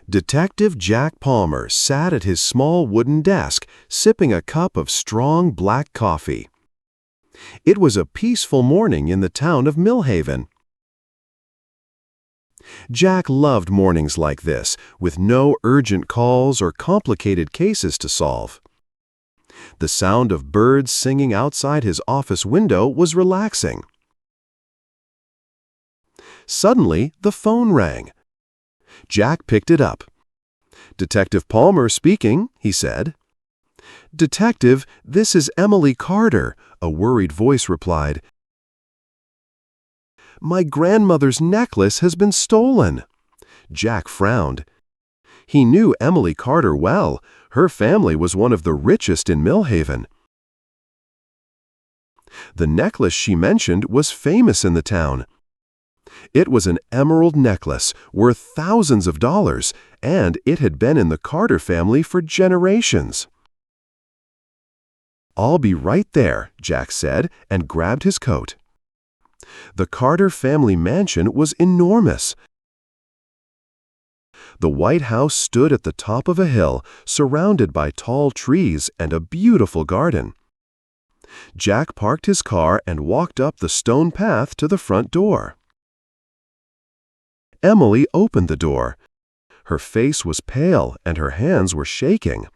Detective Jack Palmer sat at his small wooden desk, sipping a cup of strong black coffee. It was a peaceful morning in the town of Millhaven. Jack loved mornings like this, with no urgent calls or complicated cases to solve. The sound of birds singing outside his office window was relaxing. Suddenly, the phone rang. Jack picked it up. "Detective Palmer speaking," he said. "Detective, this is Emily Carter," a worried voice replied. "My grandmother's necklace has been stolen." Jack frowned. He knew Emily Carter well. Her family was one of the richest in Millhaven. The necklace she mentioned was famous in the town. It was an emerald necklace worth thousands of dollars, and it had been in the Carter family for generations. "I'll be right there," Jack said, and grabbed his coat. The Carter family mansion was enormous. The White House stood at the top of a hill, surrounded by tall trees and a beautiful garden. Jack parked his car and walked up the stone path to the front door. Emily opened the door. Her face was pale and her hands were shaking.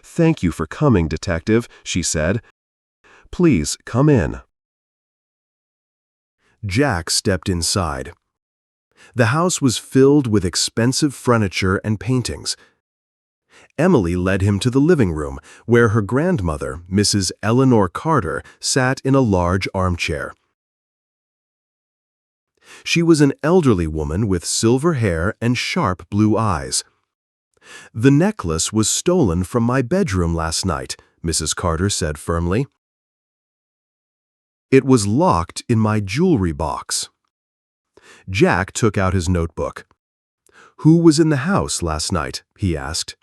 "Thank you for coming, Detective," she said. "Please come in." Jack stepped inside. The house was filled with expensive furniture and paintings. Emily led him to the living room, where her grandmother, Mrs. Eleanor Carter, sat in a large armchair. She was an elderly woman with silver hair and sharp blue eyes. "The necklace was stolen from my bedroom last night," Mrs. Carter said firmly. "It was locked in my jewelry box." Jack took out his notebook. "Who was in the house last night?" he asked.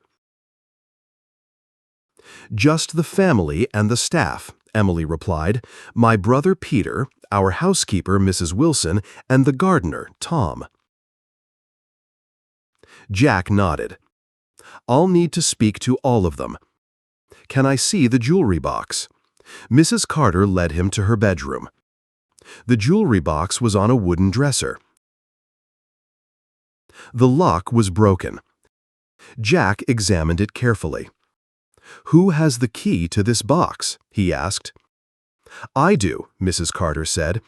"Just the family and the staff," Emily replied. "My brother Peter, our housekeeper Mrs. Wilson, and the gardener Tom." Jack nodded. "I'll need to speak to all of them. Can I see the jewelry box?" Mrs. Carter led him to her bedroom. The jewelry box was on a wooden dresser. The lock was broken. Jack examined it carefully. "Who has the key to this box?" he asked. "I do," Mrs. Carter said.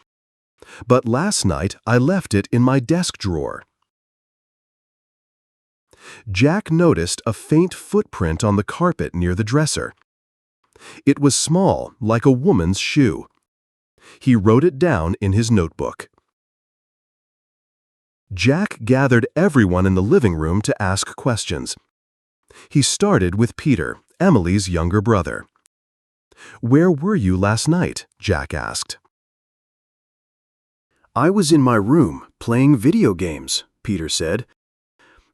"But last night I left it in my desk drawer." Jack noticed a faint footprint on the carpet near the dresser. It was small, like a woman's shoe. He wrote it down in his notebook. Jack gathered everyone in the living room to ask questions. He started with Peter, Emily's younger brother. "Where were you last night?" Jack asked. "I was in my room, playing video games," Peter said.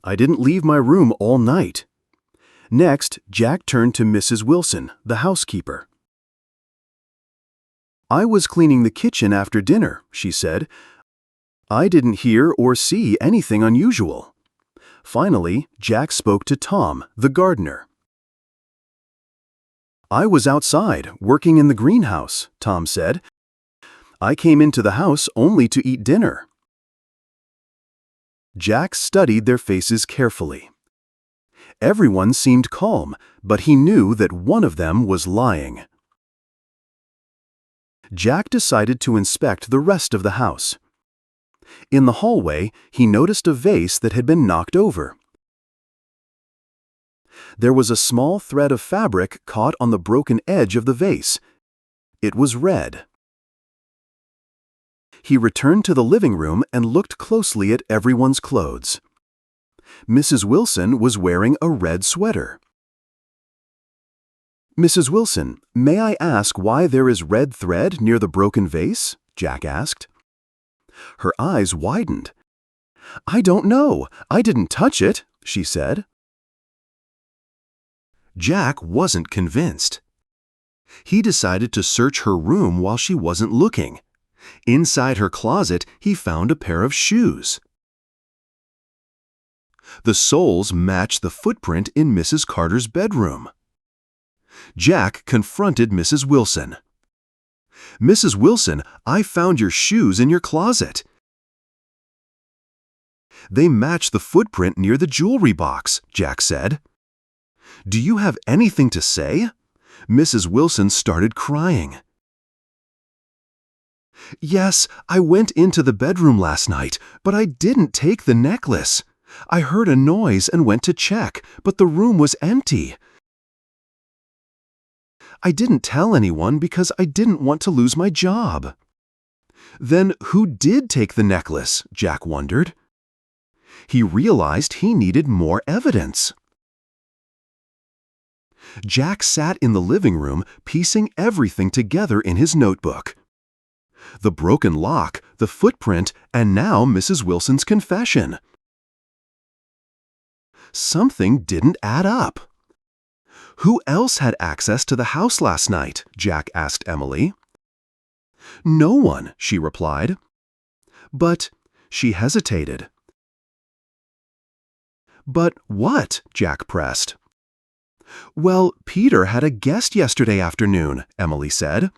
"I didn't leave my room all night." Next, Jack turned to Mrs. Wilson, the housekeeper. "I was cleaning the kitchen after dinner," she said. "I didn't hear or see anything unusual." Finally, Jack spoke to Tom, the gardener. "I was outside, working in the greenhouse," Tom said. "I came into the house only to eat dinner." Jack studied their faces carefully. Everyone seemed calm, but he knew that one of them was lying. Jack decided to inspect the rest of the house. In the hallway, he noticed a vase that had been knocked over. There was a small thread of fabric caught on the broken edge of the vase. It was red. He returned to the living room and looked closely at everyone's clothes. Mrs. Wilson was wearing a red sweater. "Mrs. Wilson, may I ask why there is red thread near the broken vase?" Jack asked. Her eyes widened. "I don't know. I didn't touch it," she said. Jack wasn't convinced. He decided to search her room while she wasn't looking. Inside her closet, he found a pair of shoes. The soles match the footprint in Mrs. Carter's bedroom. Jack confronted Mrs. Wilson. "Mrs. Wilson, I found your shoes in your closet." "They match the footprint near the jewelry box," Jack said. "Do you have anything to say?" Mrs. Wilson started crying. "Yes, I went into the bedroom last night, but I didn't take the necklace. I heard a noise and went to check, but the room was empty. I didn't tell anyone because I didn't want to lose my job." "Then who did take the necklace?" Jack wondered. He realized he needed more evidence. Jack sat in the living room, piecing everything together in his notebook. The broken lock, the footprint, and now Mrs. Wilson's confession. Something didn't add up. "Who else had access to the house last night?" Jack asked Emily. "No one," she replied. "But," she hesitated. "But what?" Jack pressed. "Well, Peter had a guest yesterday afternoon," Emily said.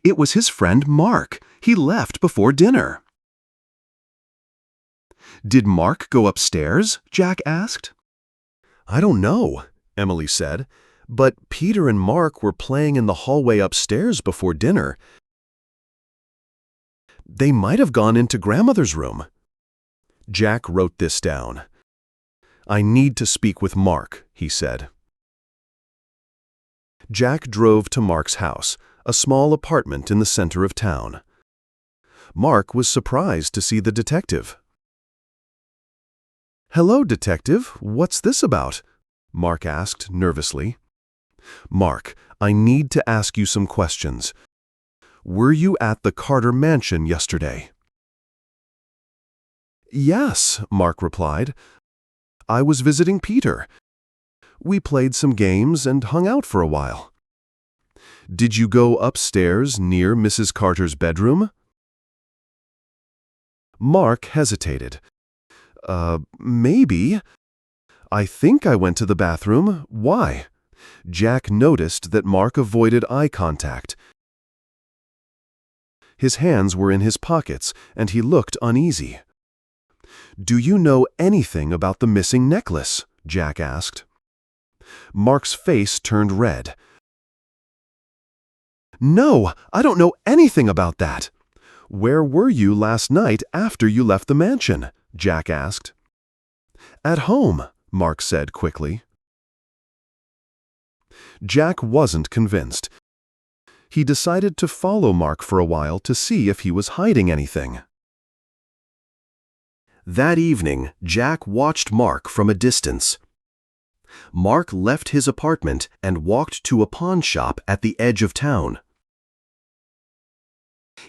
"It was his friend Mark. He left before dinner." "Did Mark go upstairs?" Jack asked. "I don't know," Emily said, "but Peter and Mark were playing in the hallway upstairs before dinner. They might have gone into Grandmother's room." Jack wrote this down. "I need to speak with Mark," he said. Jack drove to Mark's house, a small apartment in the center of town. Mark was surprised to see the detective. "Hello, detective. What's this about?" Mark asked nervously. "Mark, I need to ask you some questions. Were you at the Carter mansion yesterday?" "Yes," Mark replied. "I was visiting Peter. We played some games and hung out for a while." "Did you go upstairs near Mrs. Carter's bedroom?" Mark hesitated. Maybe. I think I went to the bathroom. Why?" Jack noticed that Mark avoided eye contact. His hands were in his pockets, and he looked uneasy. "Do you know anything about the missing necklace?" Jack asked. Mark's face turned red. "No, I don't know anything about that." "Where were you last night after you left the mansion?" Jack asked. "At home," Mark said quickly. Jack wasn't convinced. He decided to follow Mark for a while to see if he was hiding anything. That evening, Jack watched Mark from a distance. Mark left his apartment and walked to a pawn shop at the edge of town.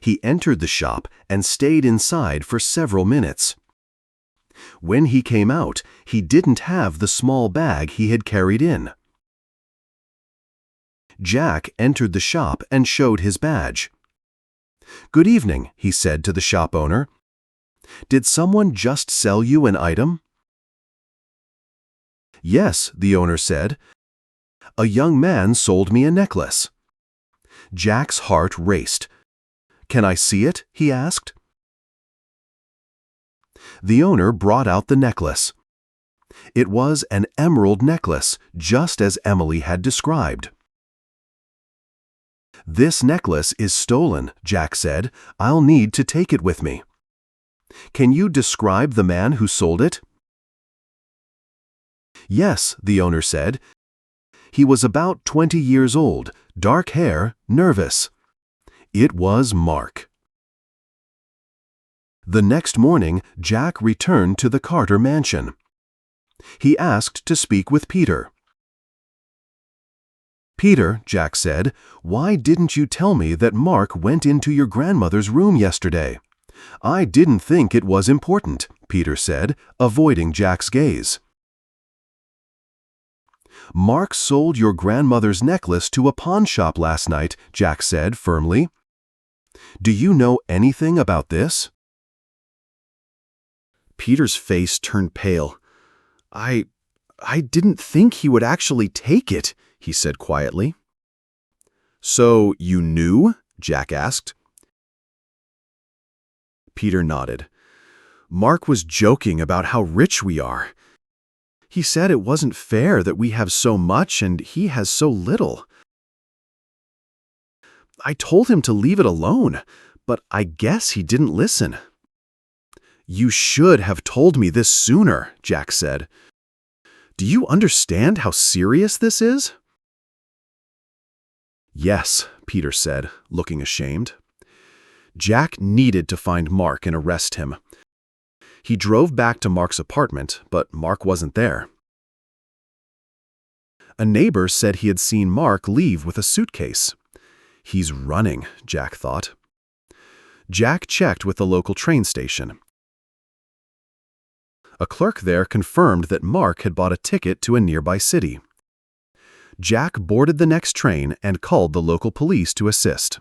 He entered the shop and stayed inside for several minutes. When he came out, he didn't have the small bag he had carried in. Jack entered the shop and showed his badge. "Good evening," he said to the shop owner. "Did someone just sell you an item?" "Yes," the owner said. "A young man sold me a necklace." Jack's heart raced. "Can I see it?" he asked. The owner brought out the necklace. It was an emerald necklace, just as Emily had described. "This necklace is stolen," Jack said. "I'll need to take it with me." "Can you describe the man who sold it?" "Yes," the owner said. "He was about 20 years old, dark hair, nervous." It was Mark. The next morning, Jack returned to the Carter mansion. He asked to speak with Peter. "Peter," Jack said, "why didn't you tell me that Mark went into your grandmother's room yesterday?" "I didn't think it was important," Peter said, avoiding Jack's gaze. "Mark sold your grandmother's necklace to a pawn shop last night," Jack said firmly. "Do you know anything about this?" Peter's face turned pale. I didn't think he would actually take it, he said quietly. So you knew? Jack asked. Peter nodded. Mark was joking about how rich we are. He said it wasn't fair that we have so much and he has so little. I told him to leave it alone, but I guess he didn't listen. You should have told me this sooner, Jack said. Do you understand how serious this is? Yes, Peter said, looking ashamed. Jack needed to find Mark and arrest him. He drove back to Mark's apartment, but Mark wasn't there. A neighbor said he had seen Mark leave with a suitcase. He's running, Jack thought. Jack checked with the local train station. A clerk there confirmed that Mark had bought a ticket to a nearby city. Jack boarded the next train and called the local police to assist.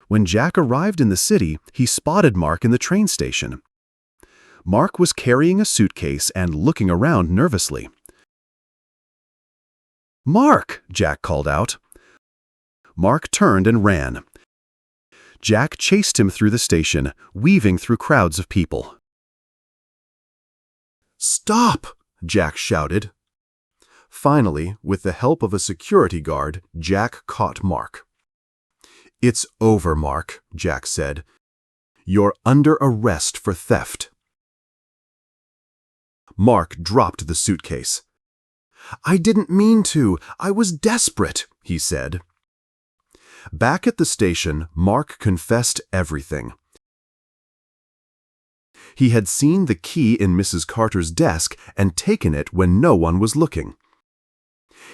When Jack arrived in the city, he spotted Mark in the train station. Mark was carrying a suitcase and looking around nervously. "Mark!" Jack called out. Mark turned and ran. Jack chased him through the station, weaving through crowds of people. "Stop!" Jack shouted. Finally, with the help of a security guard, Jack caught Mark. "It's over, Mark," Jack said. "You're under arrest for theft." Mark dropped the suitcase. "I didn't mean to. I was desperate," he said. Back at the station, Mark confessed everything. He had seen the key in Mrs. Carter's desk and taken it when no one was looking.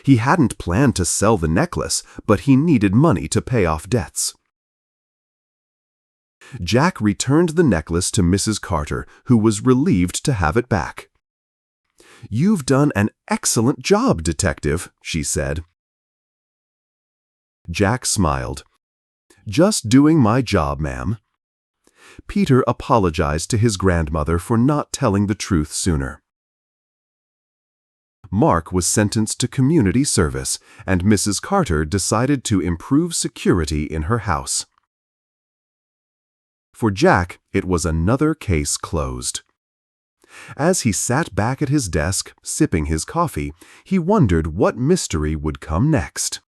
He hadn't planned to sell the necklace, but he needed money to pay off debts. Jack returned the necklace to Mrs. Carter, who was relieved to have it back. "You've done an excellent job, detective," she said. Jack smiled. "Just doing my job, ma'am." Peter apologized to his grandmother for not telling the truth sooner. Mark was sentenced to community service, and Mrs. Carter decided to improve security in her house. For Jack, it was another case closed. As he sat back at his desk, sipping his coffee, he wondered what mystery would come next.